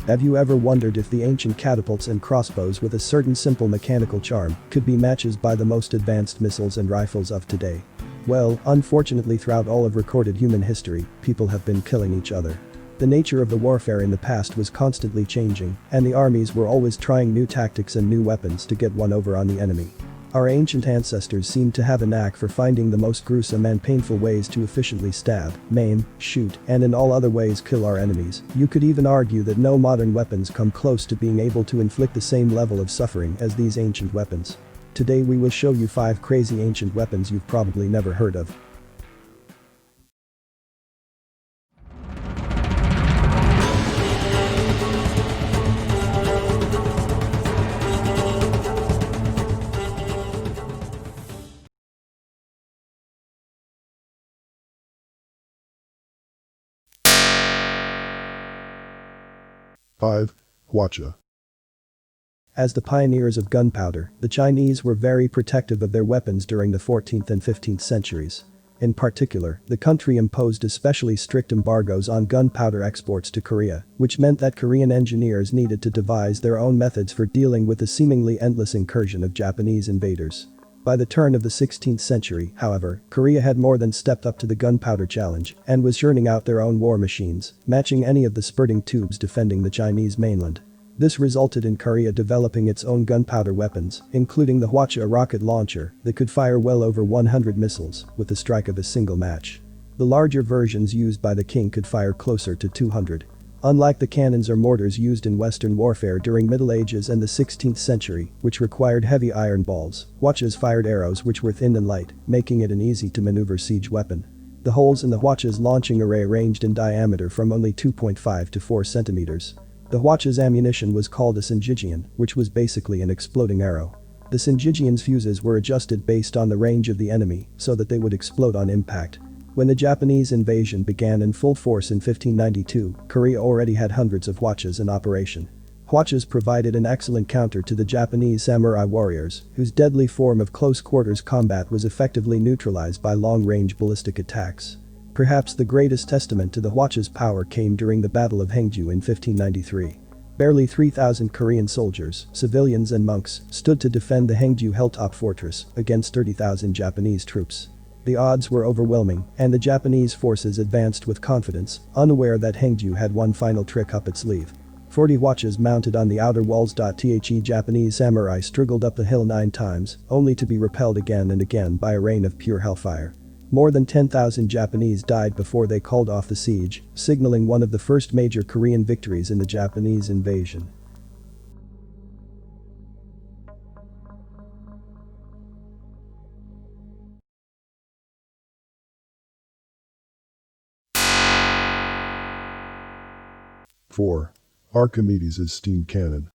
Have you ever wondered if the ancient catapults and crossbows with a certain simple mechanical charm could be matches by the most advanced missiles and rifles of today? Well, unfortunately throughout all of recorded human history, people have been killing each other. The nature of the warfare in the past was constantly changing, and the armies were always trying new tactics and new weapons to get one over on the enemy. Our ancient ancestors seemed to have a knack for finding the most gruesome and painful ways to efficiently stab, maim, shoot, and in all other ways kill our enemies. You could even argue that no modern weapons come close to being able to inflict the same level of suffering as these ancient weapons. Today we will show you 5 crazy ancient weapons you've probably never heard of. Five. Hwacha. As the pioneers of gunpowder, the Chinese were very protective of their weapons during the 14th and 15th centuries. In particular, the country imposed especially strict embargoes on gunpowder exports to Korea, which meant that Korean engineers needed to devise their own methods for dealing with the seemingly endless incursion of Japanese invaders. By the turn of the 16th century, however, Korea had more than stepped up to the gunpowder challenge and was churning out their own war machines, matching any of the spurting tubes defending the Chinese mainland. This resulted in Korea developing its own gunpowder weapons, including the Hwacha rocket launcher that could fire well over 100 missiles with the strike of a single match. The larger versions used by the king could fire closer to 200. Unlike the cannons or mortars used in Western warfare during Middle Ages and the 16th century, which required heavy iron balls, Hwachas fired arrows which were thin and light, making it an easy-to-maneuver siege weapon. The holes in the Hwacha's launching array ranged in diameter from only 2.5 to 4 centimeters. The Hwacha's ammunition was called a Sanjijian, which was basically an exploding arrow. The Sanjijian's fuses were adjusted based on the range of the enemy so that they would explode on impact. When the Japanese invasion began in full force in 1592, Korea already had hundreds of Hwachas in operation. Hwachas provided an excellent counter to the Japanese samurai warriors, whose deadly form of close-quarters combat was effectively neutralized by long-range ballistic attacks. Perhaps the greatest testament to the Hwacha's power came during the Battle of Haengju in 1593. Barely 3,000 Korean soldiers, civilians and monks, stood to defend the Haengju hilltop fortress against 30,000 Japanese troops. The odds were overwhelming, and the Japanese forces advanced with confidence, unaware that Haengju had one final trick up its sleeve. 40 Hwachas mounted on the outer walls. The Japanese samurai struggled up the hill 9 times, only to be repelled again and again by a rain of pure hellfire. More than 10,000 Japanese died before they called off the siege, signaling one of the first major Korean victories in the Japanese invasion. Four. Archimedes' steam cannon.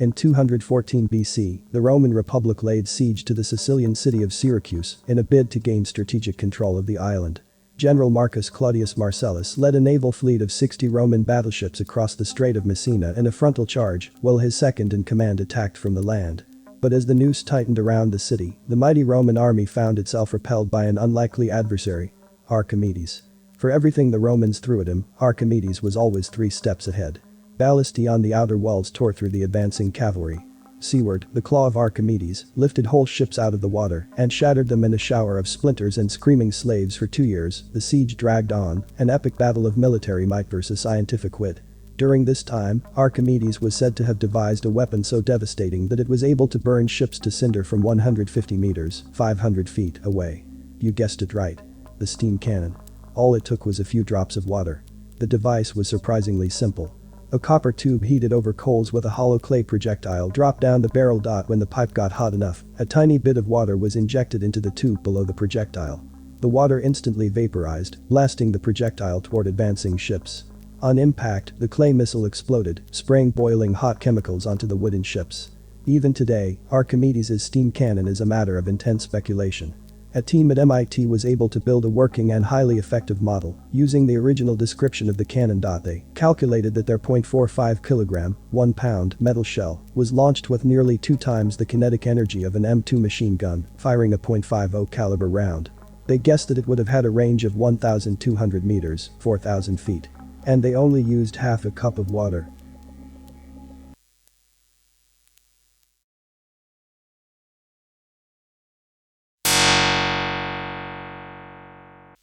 In 214 BC, the Roman Republic laid siege to the Sicilian city of Syracuse in a bid to gain strategic control of the island. General Marcus Claudius Marcellus led a naval fleet of 60 Roman battleships across the Strait of Messina in a frontal charge, while his second-in-command attacked from the land. But as the noose tightened around the city, the mighty Roman army found itself repelled by an unlikely adversary: Archimedes. For everything the Romans threw at him, Archimedes was always 3 steps ahead. Ballistae on the outer walls tore through the advancing cavalry. Seaward, the claw of Archimedes lifted whole ships out of the water and shattered them in a shower of splinters and screaming slaves. For 2 years, the siege dragged on, an epic battle of military might versus scientific wit. During this time, Archimedes was said to have devised a weapon so devastating that it was able to burn ships to cinder from 150 meters, 500 feet, away. You guessed it right. The steam cannon. All it took was a few drops of water. The device was surprisingly simple. A copper tube heated over coals with a hollow clay projectile dropped down the barrel. When the pipe got hot enough, a tiny bit of water was injected into the tube below the projectile. The water instantly vaporized, blasting the projectile toward advancing ships. On impact, the clay missile exploded, spraying boiling hot chemicals onto the wooden ships. Even today, Archimedes' steam cannon is a matter of intense speculation. A team at MIT was able to build a working and highly effective model using the original description of the cannon. They calculated that their .45 kilogram, 1 pound metal shell was launched with nearly 2 times the kinetic energy of an M2 machine gun, firing a .50 caliber round. They guessed that it would have had a range of 1,200 meters, 4,000 feet. And they only used half a cup of water.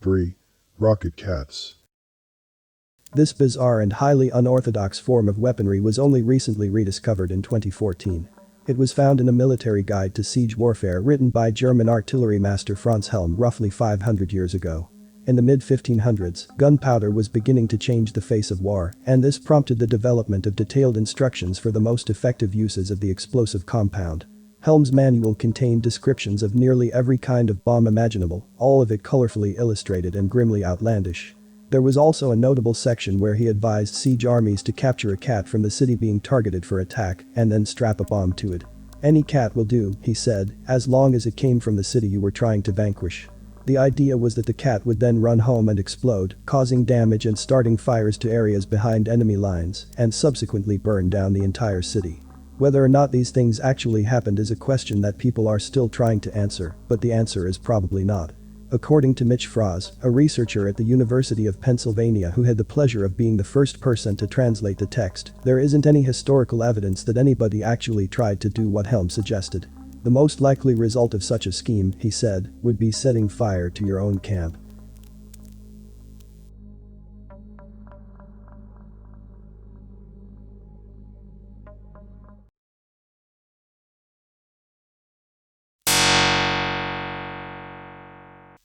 Three, rocket cats. This bizarre and highly unorthodox form of weaponry was only recently rediscovered in 2014. It was found in a military guide to siege warfare written by German artillery master Franz Helm roughly 500 years ago. In the mid-1500s, gunpowder was beginning to change the face of war, and this prompted the development of detailed instructions for the most effective uses of the explosive compound. Helm's manual contained descriptions of nearly every kind of bomb imaginable, all of it colorfully illustrated and grimly outlandish. There was also a notable section where he advised siege armies to capture a cat from the city being targeted for attack and then strap a bomb to it. "Any cat will do," he said, "as long as it came from the city you were trying to vanquish." The idea was that the cat would then run home and explode, causing damage and starting fires to areas behind enemy lines, and subsequently burn down the entire city. Whether or not these things actually happened is a question that people are still trying to answer, but the answer is probably not. According to Mitch Froese, a researcher at the University of Pennsylvania who had the pleasure of being the first person to translate the text, there isn't any historical evidence that anybody actually tried to do what Helm suggested. The most likely result of such a scheme, he said, would be setting fire to your own camp.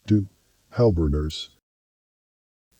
Two, Hellburners.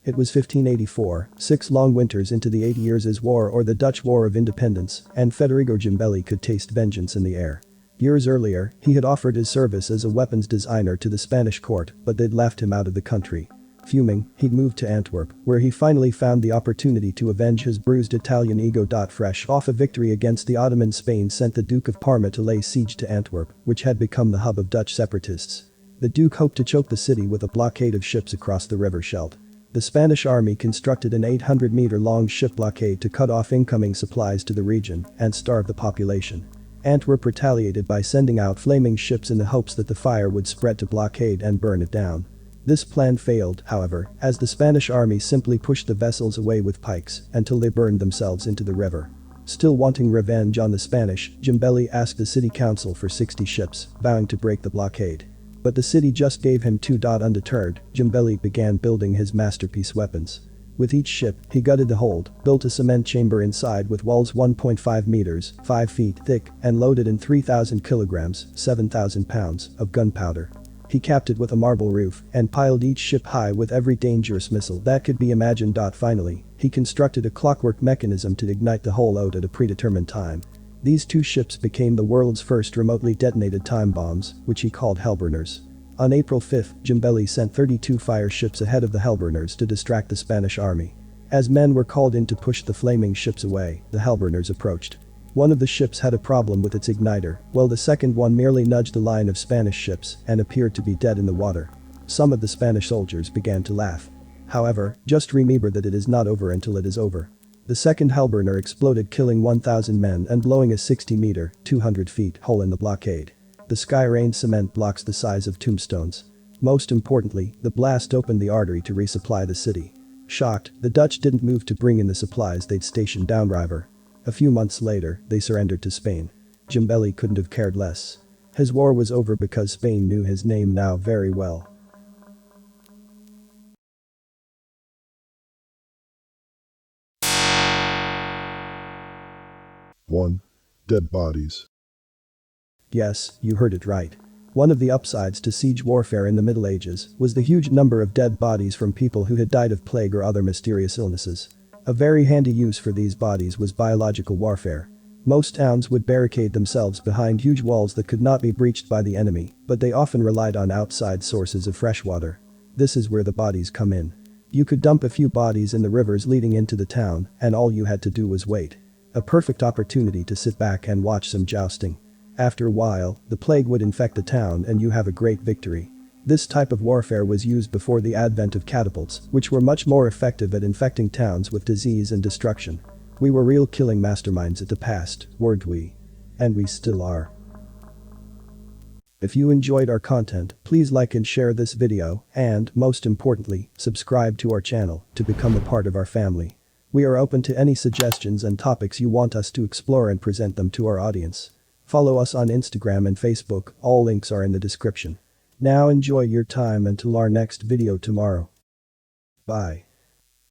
It was 1584, 6 long winters into the 8 Years' War or the Dutch War of Independence, and Federico Gimbelli could taste vengeance in the air. Years earlier, he had offered his service as a weapons designer to the Spanish court, but they'd left him out of the country. Fuming, he'd moved to Antwerp, where he finally found the opportunity to avenge his bruised Italian ego. Fresh off a victory against the Ottoman, Spain sent the Duke of Parma to lay siege to Antwerp, which had become the hub of Dutch separatists. The Duke hoped to choke the city with a blockade of ships across the River Scheldt. The Spanish army constructed an 800-meter-long ship blockade to cut off incoming supplies to the region and starve the population. Antwerp retaliated by sending out flaming ships in the hopes that the fire would spread to blockade and burn it down. This plan failed, however, as the Spanish army simply pushed the vessels away with pikes until they burned themselves into the river. Still wanting revenge on the Spanish, Gimbelli asked the city council for 60 ships, vowing to break the blockade. But the city just gave him 2. Undeterred, Gimbelli began building his masterpiece weapons. With each ship, he gutted the hold, built a cement chamber inside with walls 1.5 meters, 5 feet thick, and loaded in 3,000 kilograms, 7,000 pounds, of gunpowder. He capped it with a marble roof and piled each ship high with every dangerous missile that could be imagined. Finally, he constructed a clockwork mechanism to ignite the whole load at a predetermined time. These 2 ships became the world's first remotely detonated time bombs, which he called Hellburners. On April 5, Gimbelli sent 32 fire ships ahead of the Hellburners to distract the Spanish army. As men were called in to push the flaming ships away, the Hellburners approached. One of the ships had a problem with its igniter, while the second one merely nudged the line of Spanish ships and appeared to be dead in the water. Some of the Spanish soldiers began to laugh. However, just remember that it is not over until it is over. The second Hellburner exploded, killing 1,000 men and blowing a 60-meter (200 feet) hole in the blockade. The sky rained cement blocks the size of tombstones. Most importantly, the blast opened the artery to resupply the city. Shocked, the Dutch didn't move to bring in the supplies they'd stationed downriver. A few months later, they surrendered to Spain. Gimbelli couldn't have cared less. His war was over because Spain knew his name now very well. One, dead bodies. Yes, you heard it right. One of the upsides to siege warfare in the Middle Ages was the huge number of dead bodies from people who had died of plague or other mysterious illnesses. A very handy use for these bodies was biological warfare. Most towns would barricade themselves behind huge walls that could not be breached by the enemy, but they often relied on outside sources of fresh water. This is where the bodies come in. You could dump a few bodies in the rivers leading into the town, and all you had to do was wait. A perfect opportunity to sit back and watch some jousting. After a while, the plague would infect the town and you have a great victory. This type of warfare was used before the advent of catapults, which were much more effective at infecting towns with disease and destruction. We were real killing masterminds at the past, weren't we? And we still are. If you enjoyed our content, please like and share this video, and, most importantly, subscribe to our channel to become a part of our family. We are open to any suggestions and topics you want us to explore and present them to our audience. Follow us on Instagram and Facebook, all links are in the description. Now enjoy your time until our next video tomorrow. Bye.